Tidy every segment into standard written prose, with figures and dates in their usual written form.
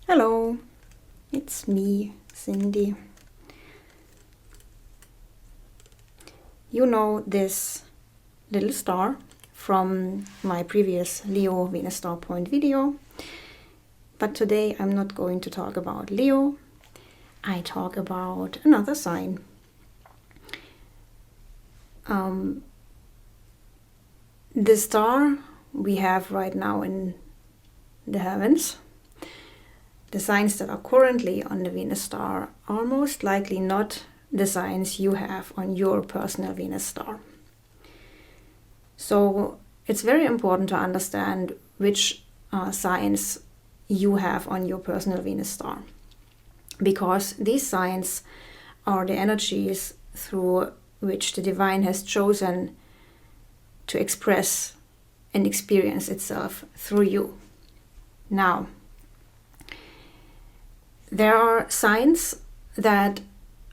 Hello, it's me, Sindy. You know this little star from my previous Leo Venus Star Point video, but today I'm not going to talk about Leo. I talk about another sign. The star we have right now in the heavens, the signs that are currently on the Venus star are most likely not the signs you have on your personal Venus star. So it's very important to understand which signs you have on your personal Venus star, because these signs are the energies through which the divine has chosen to express and experience itself through you. Now, there are signs that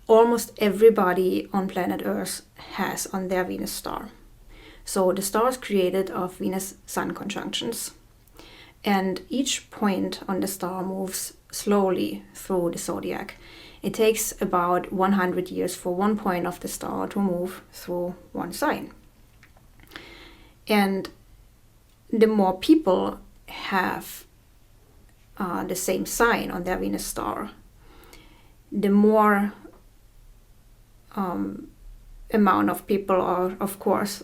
almost everybody on planet Earth has on their Venus star. So the star is created of Venus-Sun conjunctions, and each point on the star moves slowly through the zodiac. It takes about 100 years for one point of the star to move through one sign. And the more people have the same sign on their Venus star, the more amount of people are, of course,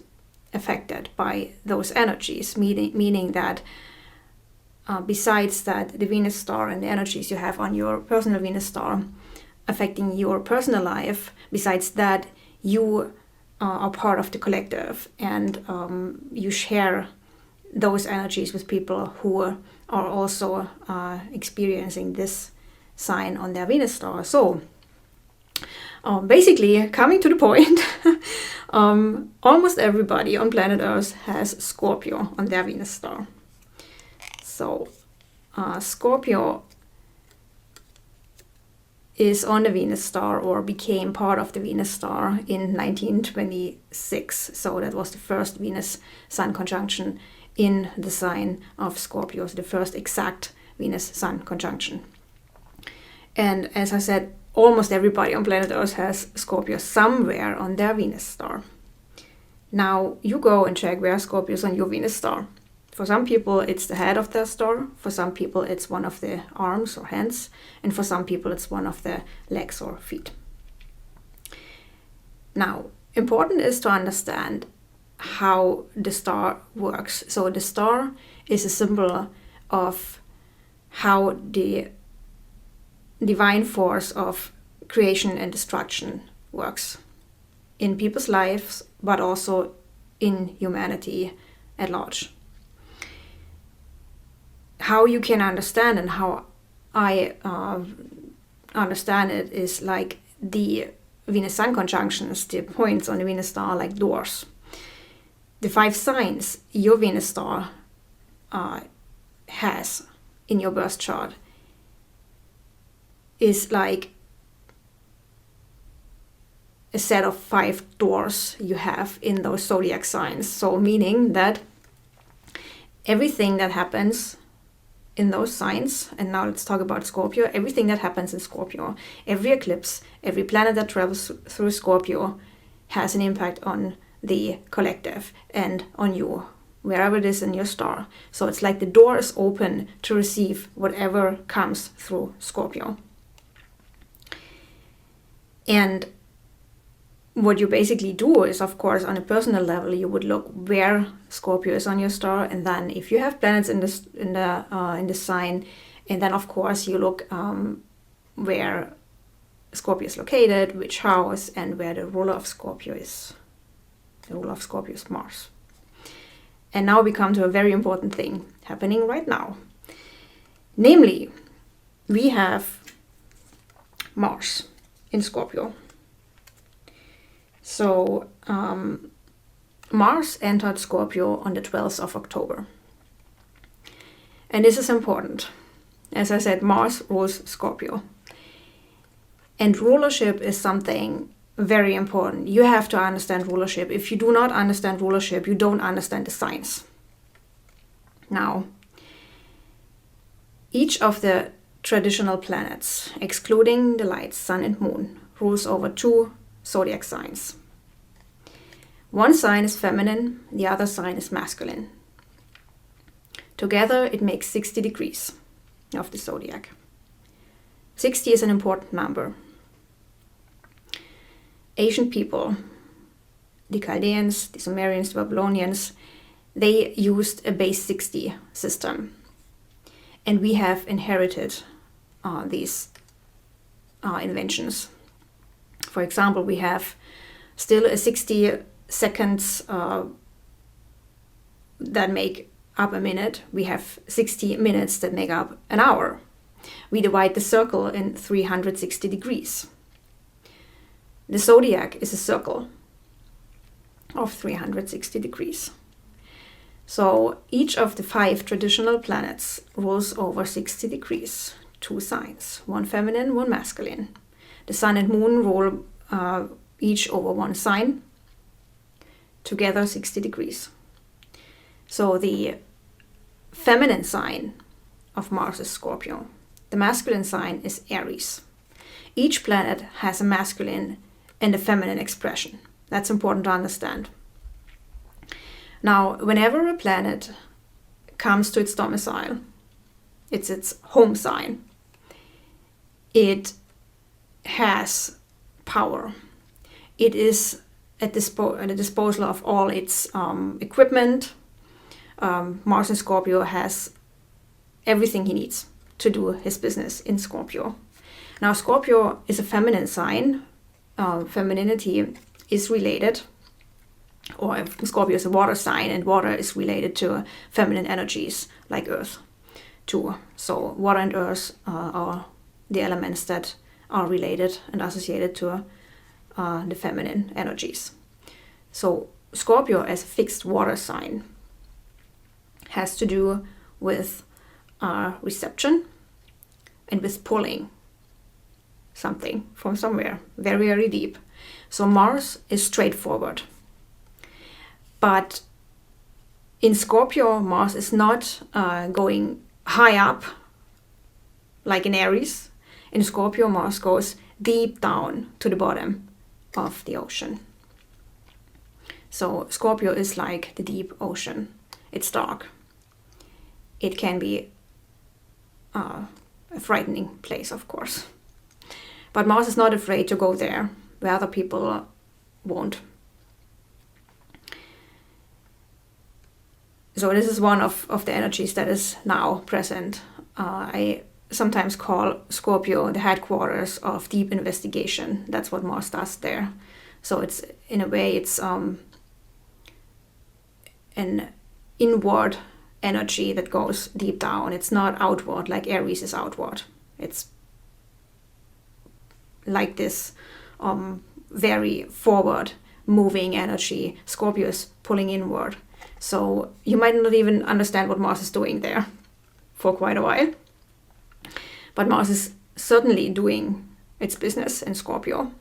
affected by those energies, meaning that besides that the Venus star and the energies you have on your personal Venus star affecting your personal life, besides that you are part of the collective and you share those energies with people who are also experiencing this sign on their Venus star. So basically, coming to the point, almost everybody on planet Earth has Scorpio on their Venus star. So Scorpio is on the Venus star, or became part of the Venus star in 1926. So that was the first Venus-Sun conjunction in the sign of Scorpio, so the first exact Venus-Sun conjunction. And as I said, almost everybody on planet Earth has Scorpio somewhere on their Venus star. Now you go and check where Scorpio is on your Venus star. For some people it's the head of their star, for some people it's one of the arms or hands, and for some people it's one of the legs or feet. Now, important is to understand how the star works. So the star is a symbol of how the divine force of creation and destruction works in people's lives, but also in humanity at large. How you can understand, and how I understand it, is like the Venus-Sun conjunctions, the points on the Venus star, are like doors. The 5 signs your Venus star has in your birth chart is like a set of 5 doors you have in those zodiac signs. So meaning that everything that happens in those signs, and now let's talk about Scorpio, everything that happens in Scorpio, every eclipse, every planet that travels through Scorpio has an impact on the collective and on you, wherever it is in your star. So it's like the door is open to receive whatever comes through Scorpio. And what you basically do is, of course, on a personal level, you would look where Scorpio is on your star, and then if you have planets in the sign, and then of course you look where Scorpio is located, which house, and where the ruler of Scorpio is. The ruler of Scorpio is Mars. And now we come to a very important thing happening right now. Namely, we have Mars in Scorpio. So Mars entered Scorpio on the 12th of October. And this is important. As I said, Mars rules Scorpio. And rulership is something very important. You have to understand rulership. If you do not understand rulership, you don't understand the signs. Now, each of the traditional planets, excluding the lights, sun and moon, rules over 2 zodiac signs. One sign is feminine, the other sign is masculine. Together it makes 60 degrees of the zodiac. 60 is an important number. Ancient people, the Chaldeans, the Sumerians, the Babylonians, they used a base 60 system. And we have inherited these inventions. For example, we have still a 60 seconds that make up a minute. We have 60 minutes that make up an hour. We divide the circle in 360 degrees. The zodiac is a circle of 360 degrees. So each of the 5 traditional planets rules over 60 degrees, 2 signs, one feminine, one masculine. The sun and moon rule each over 1 sign, together 60 degrees. So the feminine sign of Mars is Scorpio. The masculine sign is Aries. Each planet has a masculine and a feminine expression. That's important to understand. Now, whenever a planet comes to its domicile, it's its home sign, it has power. It is at the disposal of all its equipment. Mars in Scorpio has everything he needs to do his business in Scorpio. Now, Scorpio is a feminine sign. Femininity is related, or Scorpio is a water sign, and water is related to feminine energies like earth too. So water and earth are the elements that are related and associated to the feminine energies. So Scorpio as a fixed water sign has to do with reception and with pulling something from somewhere very, very deep. So Mars is straightforward. But in Scorpio, Mars is not going high up like in Aries. In Scorpio, Mars goes deep down to the bottom of the ocean. So Scorpio is like the deep ocean. It's dark. It can be a frightening place, of course. But Mars is not afraid to go there where other people won't. So this is one of the energies that is now present. I sometimes call Scorpio the headquarters of deep investigation. That's what Mars does there. So it's, in a way, it's an inward energy that goes deep down. It's not outward like Aries is outward. It's like this very forward moving energy. Scorpio is pulling inward. So you might not even understand what Mars is doing there for quite a while. But Mars is certainly doing its business in Scorpio.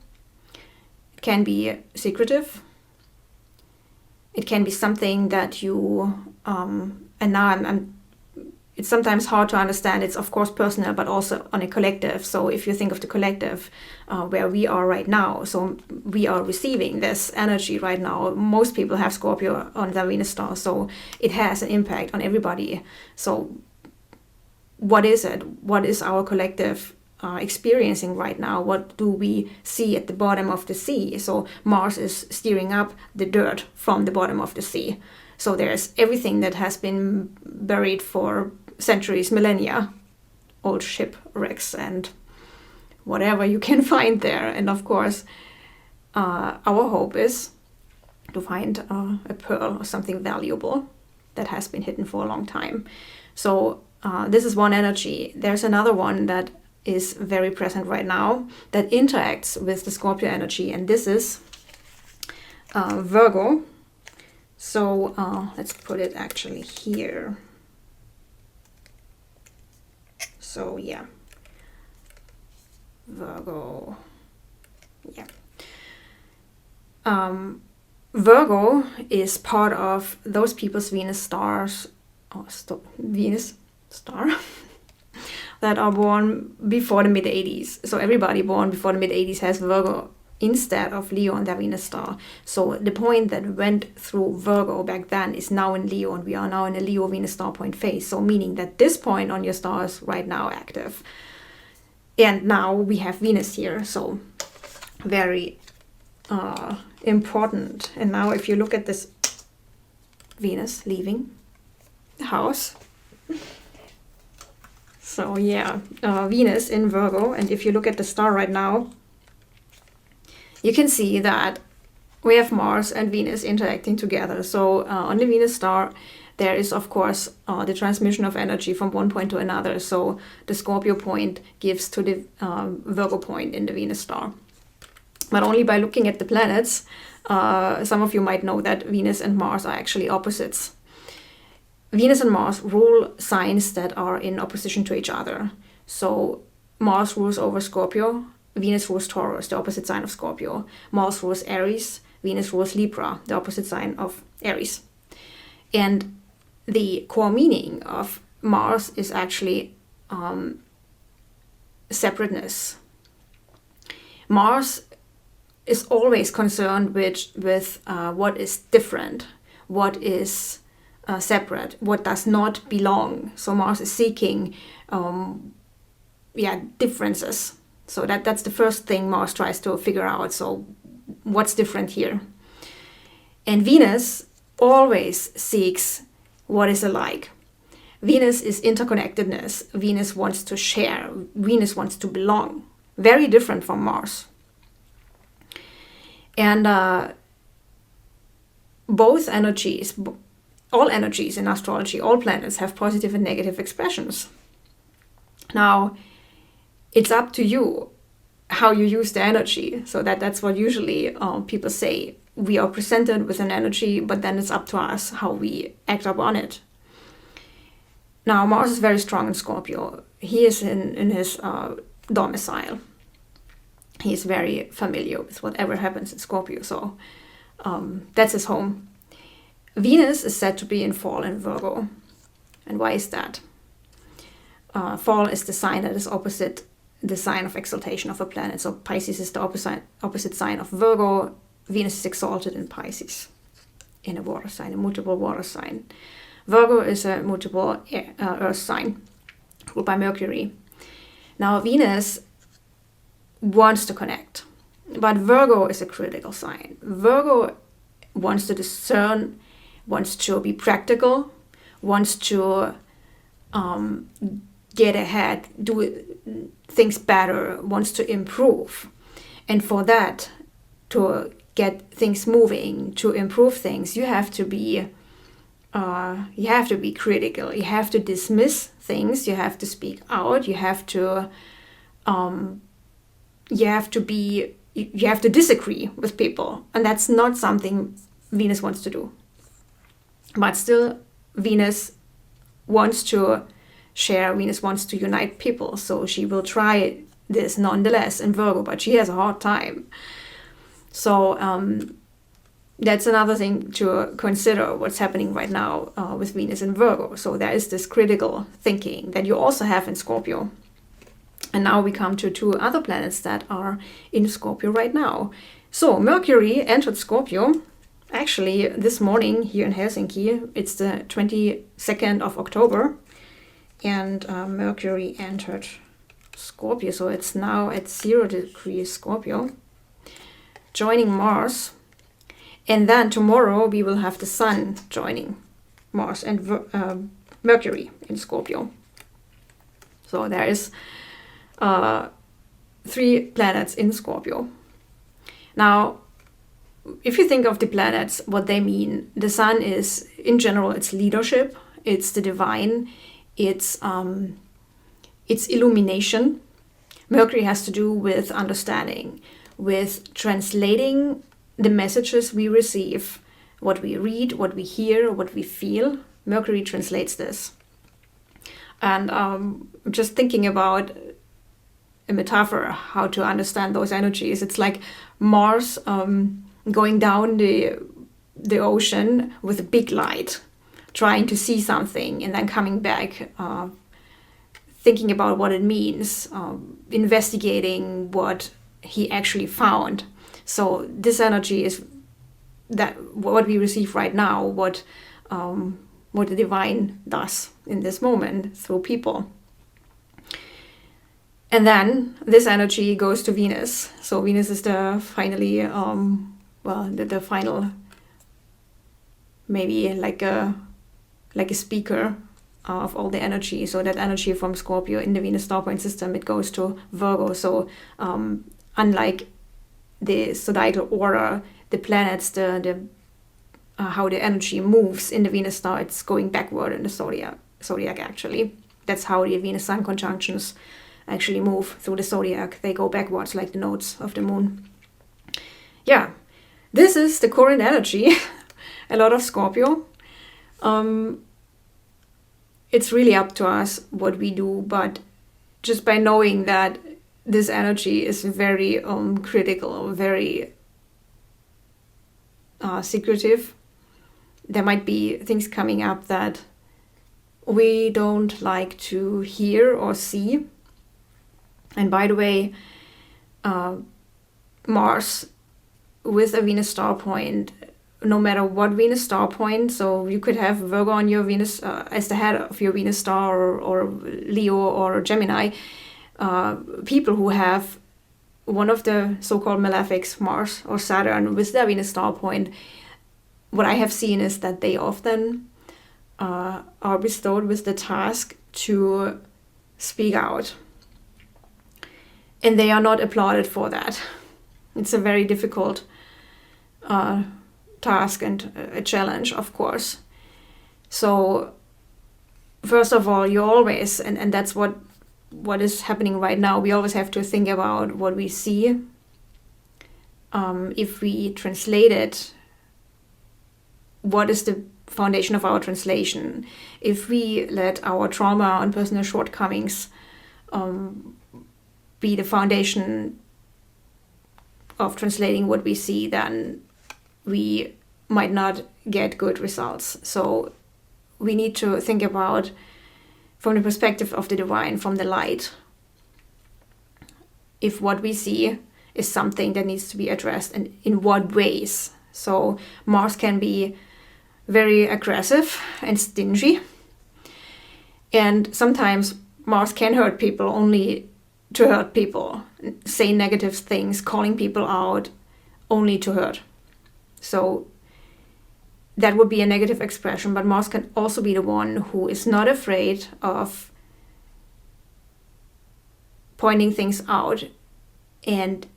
It can be secretive. It can be something that you, and now it's sometimes hard to understand. It's of course personal, but also on a collective. So if you think of the collective, where we are right now, so we are receiving this energy right now. Most people have Scorpio on their Venus star, so it has an impact on everybody. So what is it? What is our collective experiencing right now? What do we see at the bottom of the sea? So Mars is stirring up the dirt from the bottom of the sea. So there's everything that has been buried for centuries, millennia, old shipwrecks and whatever you can find there. And of course, our hope is to find a pearl or something valuable that has been hidden for a long time. So this is one energy. There's another one that is very present right now that interacts with the Scorpio energy, and this is Virgo. So let's put it actually here. So yeah, Virgo, yeah. Virgo is part of those people's Venus stars, Venus star, that are born before the mid-80s. So everybody born before the mid-80s has Virgo instead of Leo on their Venus star. So the point that went through Virgo back then is now in Leo, and we are now in a Leo Venus star point phase. So meaning that this point on your star is right now active. And now we have Venus here, so very important. And now if you look at this Venus leaving the house. So yeah, Venus in Virgo, and if you look at the star right now, you can see that we have Mars and Venus interacting together. So on the Venus star, there is, of course, the transmission of energy from one point to another. So the Scorpio point gives to the Virgo point in the Venus star. But only by looking at the planets, some of you might know that Venus and Mars are actually opposites. Venus and Mars rule signs that are in opposition to each other. So Mars rules over Scorpio, Venus rules Taurus, the opposite sign of Scorpio. Mars rules Aries, Venus rules Libra, the opposite sign of Aries. And the core meaning of Mars is actually separateness. Mars is always concerned with what is different, what is separate, what does not belong. So Mars is seeking differences. So that's the first thing Mars tries to figure out. So what's different here? And Venus always seeks what is alike. Venus is interconnectedness. Venus wants to share. Venus wants to belong. Very different from Mars. And both energies, all energies in astrology, all planets have positive and negative expressions. Now, it's up to you how you use the energy. So that's what usually people say. We are presented with an energy, but then it's up to us how we act upon it. Now, Mars is very strong in Scorpio. He is in his domicile. He is very familiar with whatever happens in Scorpio. So that's his home. Venus is said to be in fall in Virgo. And why is that? Fall is the sign that is opposite the sign of exaltation of a planet. So Pisces is the opposite sign of Virgo. Venus is exalted in Pisces, in a water sign, a mutable water sign. Virgo is a mutable earth sign, ruled by Mercury. Now Venus wants to connect, but Virgo is a critical sign. Virgo wants to discern, wants to be practical, wants to get ahead, do things better, wants to improve. And for that, to get things moving, to improve things, you have to be critical. You have to dismiss things. You have to speak out. You have to disagree with people, and that's not something Venus wants to do. But still, Venus wants to share. Venus wants to unite people, so she will try this nonetheless in Virgo, but she has a hard time. So that's another thing to consider, what's happening right now with Venus in Virgo. So there is this critical thinking that you also have in Scorpio. And now we come to two other planets that are in Scorpio right now. So Mercury entered Scorpio actually this morning here in Helsinki. It's the 22nd of October. And Mercury entered Scorpio. So it's now at 0 degrees Scorpio, joining Mars. And then tomorrow we will have the Sun joining Mars and Mercury in Scorpio. So there is 3 planets in Scorpio. Now, if you think of the planets, what they mean, the Sun is, in general, it's leadership, it's the divine, it's illumination. Mercury has to do with understanding, with translating the messages we receive, what we read, what we hear, what we feel. Mercury translates this. And just thinking about a metaphor, how to understand those energies. It's like Mars going down the ocean with a big light, trying to see something, and then coming back thinking about what it means, investigating what he actually found. So this energy is that what we receive right now, what the divine does in this moment through people. And then this energy goes to Venus. So Venus is the finally, the final, maybe like a speaker of all the energy. So that energy from Scorpio in the Venus star point system, it goes to Virgo. So unlike the zodiacal order, the planets, how the energy moves in the Venus star, it's going backward in the zodiac actually. That's how the Venus Sun conjunctions actually move through the zodiac. They go backwards like the nodes of the moon. Yeah, this is the current energy. A lot of Scorpio. It's really up to us what we do, but just by knowing that this energy is very critical, very secretive, there might be things coming up that we don't like to hear or see. And by the way, Mars with a Venus star point, no matter what Venus star point, so you could have Virgo on your Venus as the head of your Venus star, or Leo or Gemini, people who have one of the so-called malefics, Mars or Saturn, with their Venus star point, what I have seen is that they often are bestowed with the task to speak out. And they are not applauded for that. It's a very difficult task and a challenge, of course. So first of all, you always, and that's what is happening right now, we always have to think about what we see. If we translate it, what is the foundation of our translation? If we let our trauma and personal shortcomings be the foundation of translating what we see, then we might not get good results. So we need to think about from the perspective of the divine, from the light, if what we see is something that needs to be addressed, and in what ways. So Mars can be very aggressive and stingy, and sometimes Mars can hurt people only to hurt people, say negative things, calling people out only to hurt. So that would be a negative expression, but Mars can also be the one who is not afraid of pointing things out and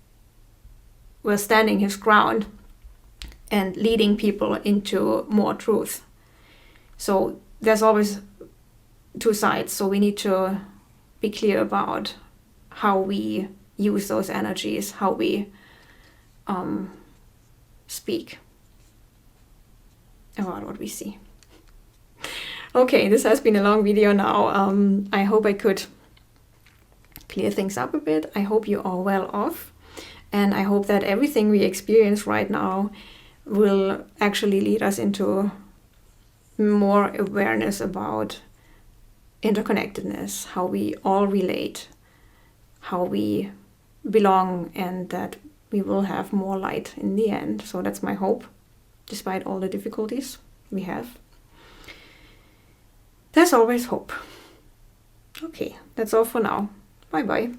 standing his ground and leading people into more truth. So there's always two sides, so we need to be clear about how we use those energies, how we speak about what we see. Okay, this has been a long video now. I hope I could clear things up a bit. I hope you are well off, and I hope that everything we experience right now will actually lead us into more awareness about interconnectedness, how we all relate, how we belong, and that we will have more light in the end. So that's my hope, despite all the difficulties we have. There's always hope. Okay, that's all for now. Bye bye.